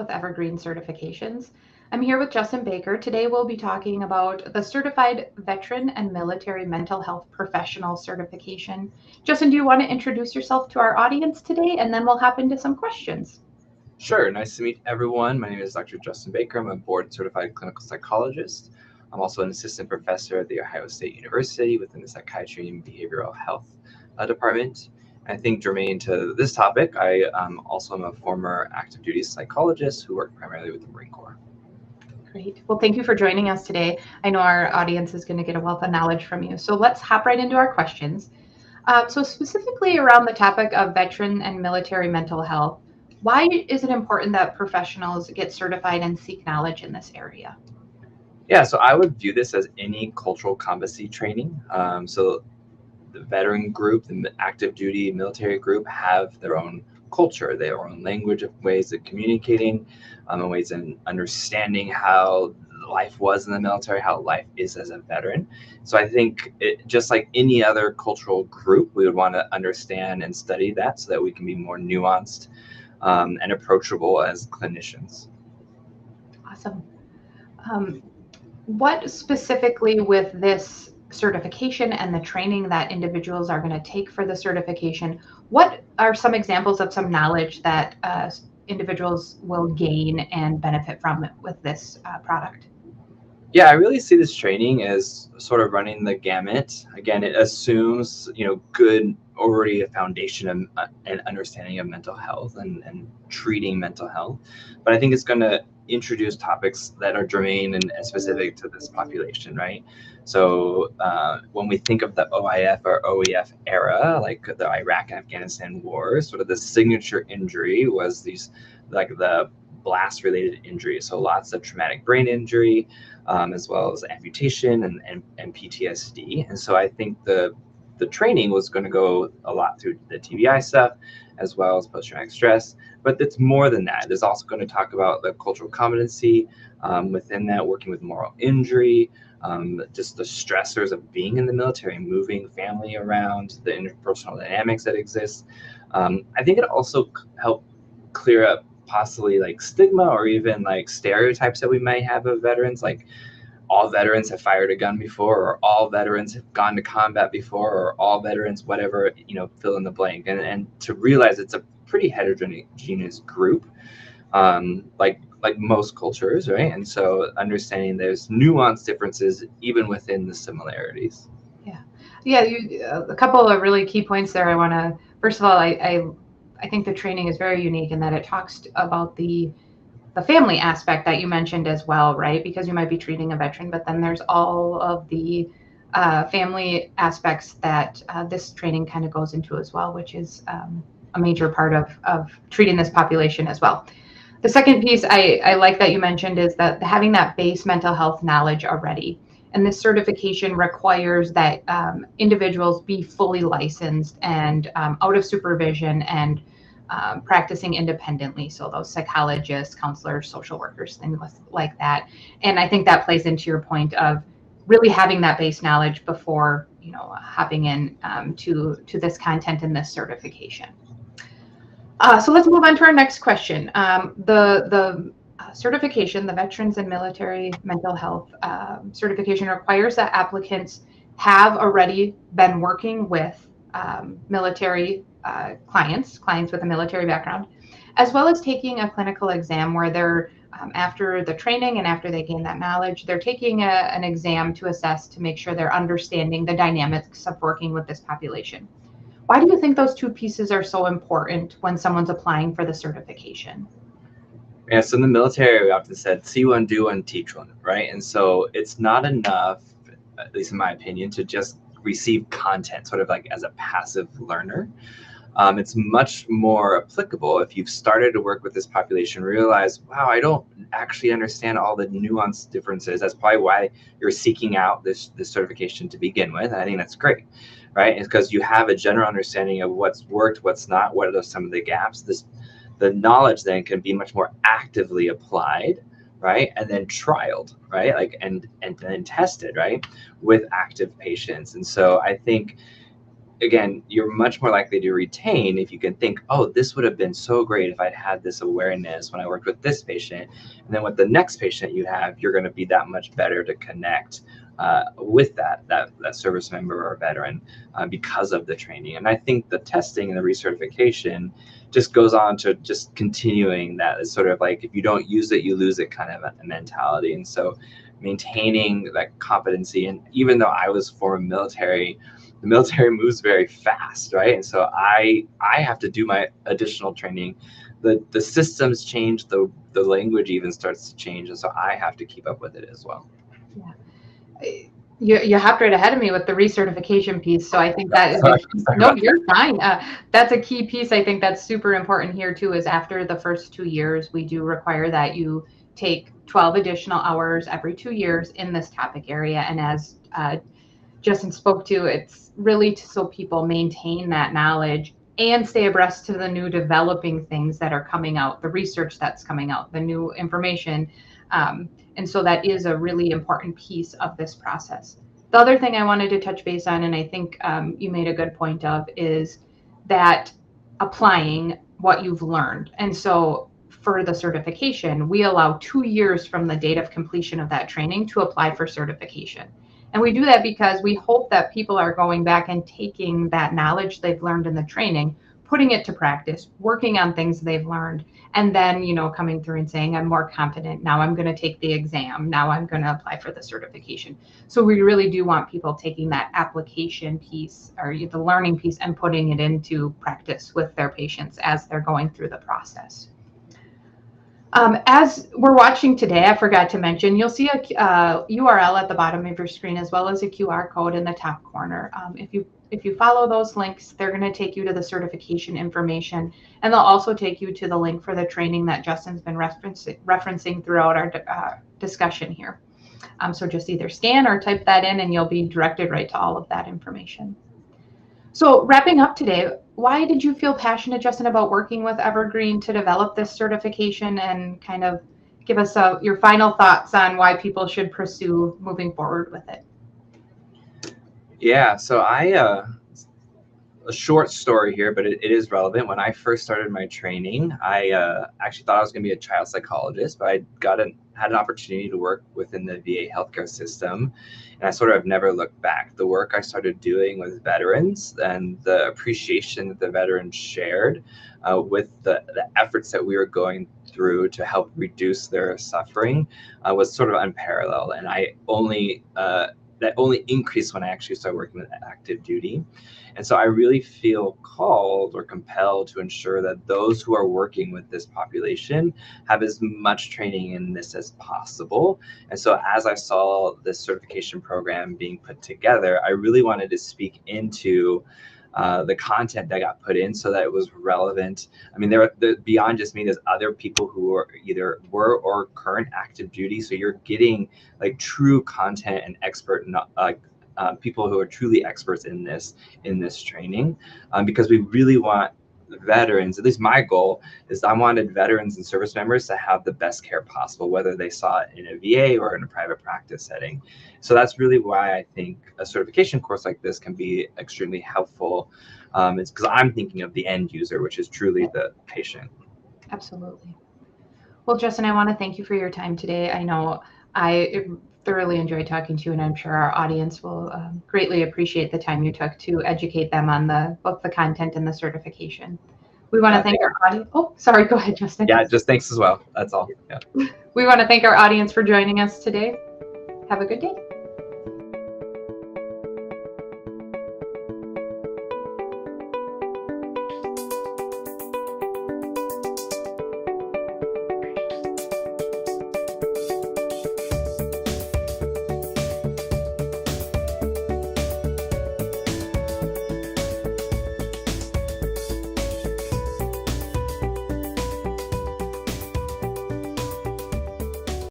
with Evergreen Certifications. I'm here with Justin Baker. Today we'll be talking about the Certified Veteran and Military Mental Health Professional Certification. Justin, do you want to introduce yourself to our audience today, and then we'll hop into some questions? Sure. Nice to meet everyone. My name is Dr. Justin Baker. I'm a board certified clinical psychologist. I'm also an assistant professor at The Ohio State University within the Psychiatry and Behavioral Health department. I think germane to this topic, I also am a former active duty psychologist who worked primarily with the Marine Corps. Great. Well, thank you for joining us today. I know our audience is going to get a wealth of knowledge from you. So let's hop right into our questions. So specifically around the topic of veteran and military mental health, why is it important that professionals get certified and seek knowledge in this area? Yeah, so I would view this as any cultural competency training. So the veteran group, the active duty military group have their own culture, their own language of ways of communicating, and ways of understanding how life was in the military, how life is as a veteran. So I think just like any other cultural group, we would want to understand and study that so that we can be more nuanced and approachable as clinicians. Awesome. What specifically with this certification and the training that individuals are going to take for the certification, what are some examples of some knowledge that individuals will gain and benefit from with this product? Yeah, I really see this training as sort of running the gamut. Again, it assumes, good already a foundation of an understanding of mental health and treating mental health. But I think it's going to introduce topics that are germane and specific to this population, right? So when we think of the OIF or OEF era, like the Iraq and Afghanistan wars, sort of the signature injury was these, like the blast related injuries. So lots of traumatic brain injury, as well as amputation and PTSD. And so I think the training was going to go a lot through the TBI stuff, as well as post-traumatic stress. But it's more than that. It's also going to talk about the cultural competency within that, working with moral injury, just the stressors of being in the military, moving family around, the interpersonal dynamics that exist. I think it also helped clear up possibly like stigma or even like stereotypes that we might have of veterans, like all veterans have fired a gun before, or all veterans have gone to combat before, or all veterans, whatever, fill in the blank. And to realize it's a pretty heterogeneous group, like most cultures, right? And so understanding there's nuanced differences even within the similarities. Yeah, a couple of really key points there. I want to, first of all, I think the training is very unique in that it talks about the family aspect that you mentioned as well, right? Because you might be treating a veteran, but then there's all of the family aspects that this training kind of goes into as well, which is a major part of treating this population as well. The second piece I like that you mentioned is that having that base mental health knowledge already. And this certification requires that individuals be fully licensed and out of supervision and practicing independently. So those psychologists, counselors, social workers, things like that. And I think that plays into your point of really having that base knowledge before, hopping in to this content and this certification. So let's move on to our next question. The certification, the Veterans and Military Mental Health certification requires that applicants have already been working with military clients with a military background, as well as taking a clinical exam where they're, after the training and after they gain that knowledge, they're taking an exam to assess to make sure they're understanding the dynamics of working with this population. Why do you think those two pieces are so important when someone's applying for the certification? Yeah, so in the military, we often said, see one, do one, teach one, right? And so it's not enough, at least in my opinion, to just receive content sort of like as a passive learner. It's much more applicable if you've started to work with this population, realize, wow, I don't actually understand all the nuanced differences. That's probably why you're seeking out this certification to begin with. And I think that's great, right? It's because you have a general understanding of what's worked, what's not, what are some of the gaps. The knowledge then can be much more actively applied, right? And then trialed, right? Like, and then tested, right? With active patients. And so I think again, you're much more likely to retain if you can think, oh, this would have been so great if I'd had this awareness when I worked with this patient. And then with the next patient you have, you're going to be that much better to connect with that service member or veteran because of the training. And I think the testing and the recertification just goes on to just continuing that. It's sort of like, if you don't use it, you lose it kind of a mentality. And so maintaining that competency, and even though I was former military, the military moves very fast, right? And so I have to do my additional training. The systems change, the language even starts to change, and so I have to keep up with it as well. Yeah. You hopped right ahead of me with the recertification piece. So I think that is no, you're fine. That's a key piece. I think that's super important here too, is after the first 2 years, we do require that you take 12 additional hours every 2 years in this topic area. And as Justin spoke to, it's really so people maintain that knowledge and stay abreast to the new developing things that are coming out, the research that's coming out, the new information. And so that is a really important piece of this process. The other thing I wanted to touch base on, and I think you made a good point of, is that applying what you've learned. And so for the certification, we allow 2 years from the date of completion of that training to apply for certification. And we do that because we hope that people are going back and taking that knowledge they've learned in the training, putting it to practice, working on things they've learned, and then, coming through and saying, I'm more confident. Now I'm going to take the exam. Now I'm going to apply for the certification. So we really do want people taking that application piece or the learning piece and putting it into practice with their patients as they're going through the process. As we're watching today, I forgot to mention, you'll see a URL at the bottom of your screen, as well as a QR code in the top corner. If you follow those links, they're going to take you to the certification information, and they'll also take you to the link for the training that Justin's been referencing throughout our discussion here. So just either scan or type that in, and you'll be directed right to all of that information. So wrapping up today, why did you feel passionate, Justin, about working with Evergreen to develop this certification, and kind of give us your final thoughts on why people should pursue moving forward with it? Yeah, so a short story here, but it is relevant. When I first started my training, I actually thought I was going to be a child psychologist, but I had an opportunity to work within the VA healthcare system, and I sort of never looked back. The work I started doing with veterans and the appreciation that the veterans shared with the efforts that we were going through to help reduce their suffering was sort of unparalleled, and that only increased when I actually started working with active duty. And so I really feel called or compelled to ensure that those who are working with this population have as much training in this as possible. And so as I saw this certification program being put together, I really wanted to speak into the content that got put in so that it was relevant. I mean, there beyond just me, there's other people who are either were or current active duty. So you're getting like true content and expert people who are truly experts in this training, because we really want veterans, at least my goal is I wanted veterans and service members to have the best care possible, whether they saw it in a VA or in a private practice setting. So that's really why I think a certification course like this can be extremely helpful. It's because I'm thinking of the end user, which is truly the patient. Absolutely. Well, Justin, I want to thank you for your time today. I know I thoroughly enjoyed talking to you, and I'm sure our audience will greatly appreciate the time you took to educate them on both the content and the certification. We want to thank our audience. Oh, sorry, go ahead, Justin. Yeah, just thanks as well. That's all. Yeah. We want to thank our audience for joining us today. Have a good day.